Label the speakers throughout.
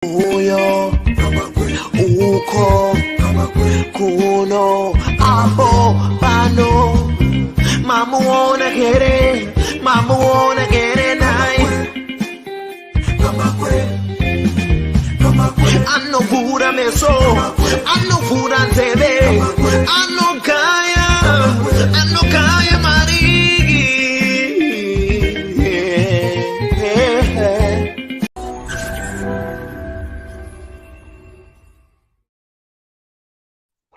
Speaker 1: Uyo, uko, kuno, abo, bano. Mama wanna get it, mama wanna get it nice. I know food I miss, I know food I tell, I know kaya mari.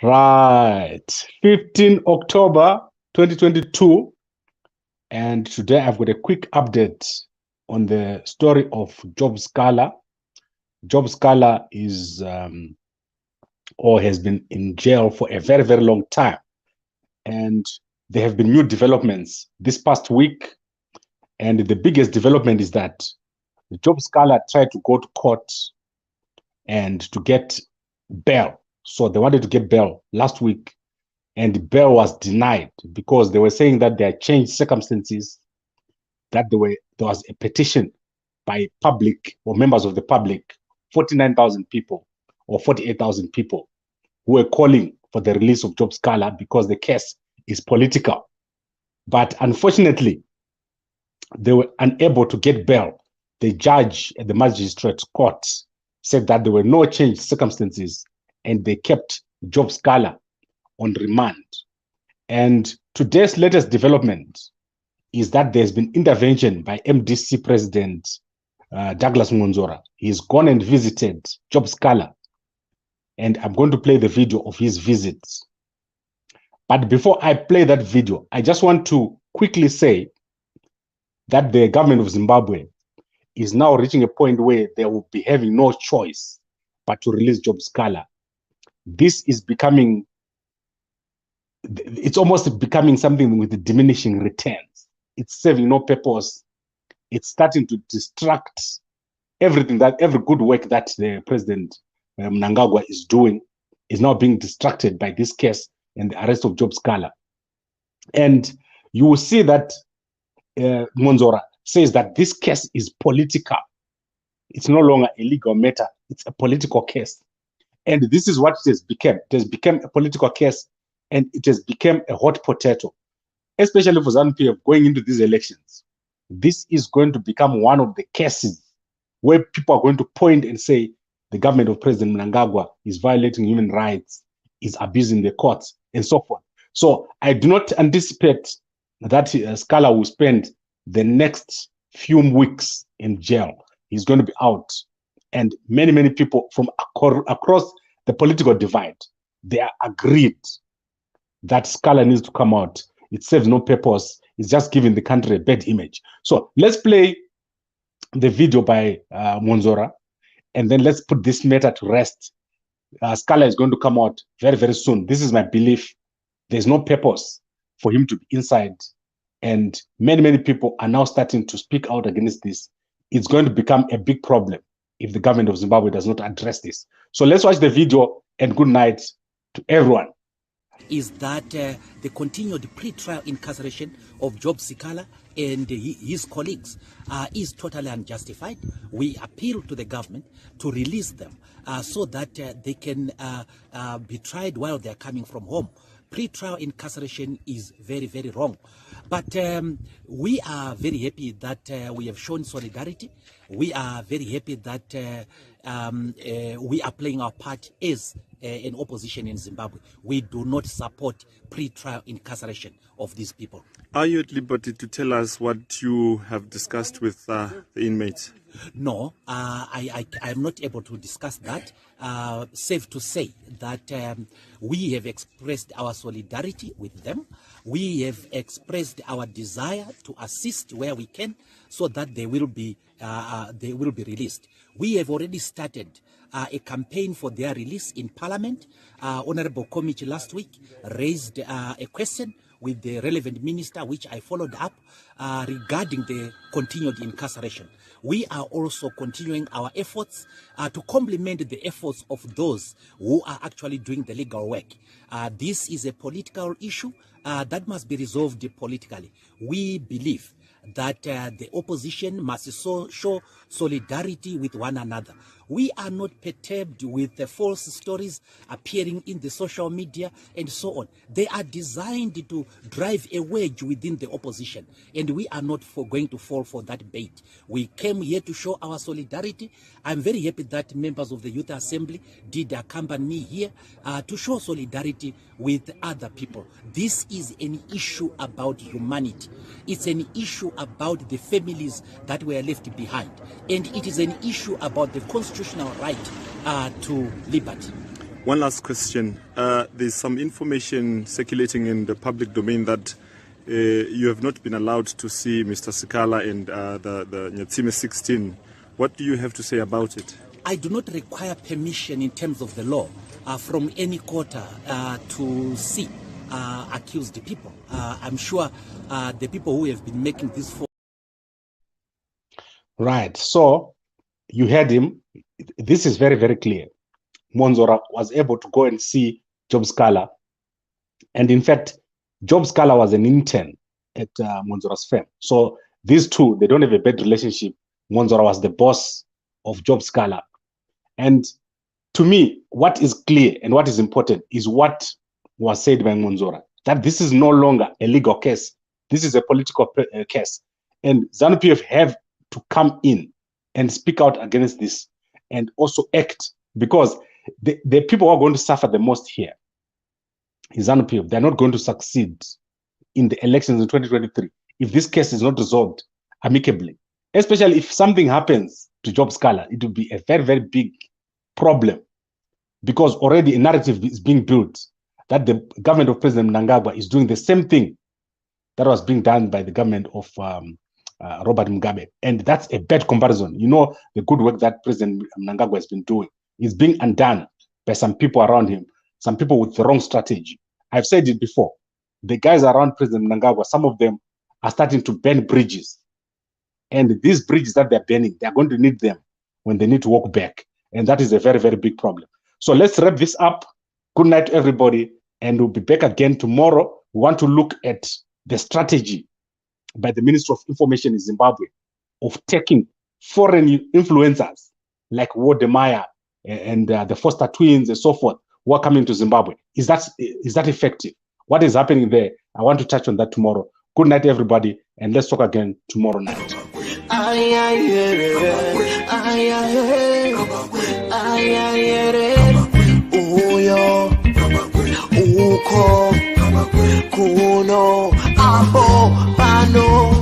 Speaker 2: Right, 15 October 2022, and today I've got a quick update on the story of Job Sikhala. Job Sikhala is or has been in jail for a very, very long time, and there have been new developments this past week, and the biggest development is that Job Sikhala tried to go to court and to get bail. So they wanted to get bail last week, and bail was denied because they were saying that there are changed circumstances, that there was a petition by public or members of the public, 49,000 people or 48,000 people, who were calling for the release of Job Sikhala because the case is political. But unfortunately, they were unable to get bail. The judge at the magistrate court said that there were no changed circumstances, and they kept Job Sikhala on remand. And today's latest development is that there's been intervention by MDC President Douglas Ngonzora. He's gone and visited Job Sikhala, and I'm going to play the video of his visit. But before I play that video, I just want to quickly say that the government of Zimbabwe is now reaching a point where they will be having no choice but to release Job Sikhala. This is becoming, it's almost becoming something with the diminishing returns. It's serving no purpose. It's starting to distract everything, that every good work that the President Mnangagwa is doing is now being distracted by this case and the arrest of Job Sikhala. And you will see that Ngonzora says that this case is political. It's no longer a legal matter. It's a political case. And this is what it has become. It has become a political case, and it has become a hot potato, especially for ZANU-PF going into these elections. This is going to become one of the cases where people are going to point and say the government of President Mnangagwa is violating human rights, is abusing the courts, and so forth. So I do not anticipate that Sikhala will spend the next few weeks in jail. He's going to be out. And many, many people from across the political divide, they are agreed that Sikhala needs to come out. It serves no purpose. It's just giving the country a bad image. So let's play the video by Ngonzora, and then let's put this matter to rest. Sikhala is going to come out very, very soon. This is my belief. There's no purpose for him to be inside. And many, many people are now starting to speak out against this. It's going to become a big problem if the government of Zimbabwe does not address this. So let's watch the video, and good night to everyone.
Speaker 3: Is that the continued pre-trial incarceration of Job Sikhala and his colleagues is totally unjustified. We appeal to the government to release them so that they can be tried while they're coming from home. Pre-trial incarceration is very, very wrong. But we are very happy that we have shown solidarity. We are very happy that we are playing our part as an opposition in Zimbabwe. We do not support pre-trial incarceration of these people.
Speaker 4: Are you at liberty to tell us what you have discussed with the inmates?
Speaker 3: No, I am not able to discuss that. Safe to say that we have expressed our solidarity with them. We have expressed our desire to assist where we can so that they will be released. We have already started a campaign for their release in Parliament. Honorable Komichi last week raised a question with the relevant minister, which I followed up regarding the continued incarceration. We are also continuing our efforts to complement the efforts of those who are actually doing the legal work. This is a political issue that must be resolved politically. We believe that the opposition must show solidarity with one another. We are not perturbed with the false stories appearing in the social media and so on. They are designed to drive a wedge within the opposition, and we are not going to fall for that bait. We came here to show our solidarity. I'm very happy that members of the Youth Assembly did accompany me here to show solidarity with other people. This is an issue about humanity. It's an issue about the families that were left behind. And it is an issue about the constitutional right to liberty.
Speaker 4: One last question. There's some information circulating in the public domain that you have not been allowed to see Mr. Sikhala and the Nyatsime 16. What do you have to say about it?
Speaker 3: I do not require permission in terms of the law from any court to see accused people. I'm sure the people who have been making this for.
Speaker 2: Right. So you heard him. This is very, very clear. Monzora was able to go and see Job Sikhala. And in fact, Job Sikhala was an intern at Monzora's firm. So these two, they don't have a bad relationship. Monzora was the boss of Job Sikhala. And to me, what is clear and what is important is what was said by Monzora, that this is no longer a legal case. This is a political case. And ZANU-PF have to come in and speak out against this and also act, because the people who are going to suffer the most here is ZANU-PF. They're not going to succeed in the elections in 2023 if this case is not resolved amicably. Especially if something happens to Job Sikhala, it will be a very, very big problem, because already a narrative is being built that the government of President Mnangagwa is doing the same thing that was being done by the government of Robert Mugabe. And that's a bad comparison. You know, the good work that President Mnangagwa has been doing is being undone by some people around him, some people with the wrong strategy. I've said it before. The guys around President Mnangagwa, some of them are starting to burn bridges. And these bridges that they're burning, they're going to need them when they need to walk back. And that is a very, very big problem. So let's wrap this up. Good night, everybody. And we'll be back again tomorrow. We want to look at the strategy by the Ministry of Information in Zimbabwe of taking foreign influencers like Wodemaya and the Foster twins and so forth who are coming to Zimbabwe. Is that effective? What is happening there? I want to touch on that tomorrow. Good night, everybody. And let's talk again tomorrow night.
Speaker 1: Uko kuno aho pano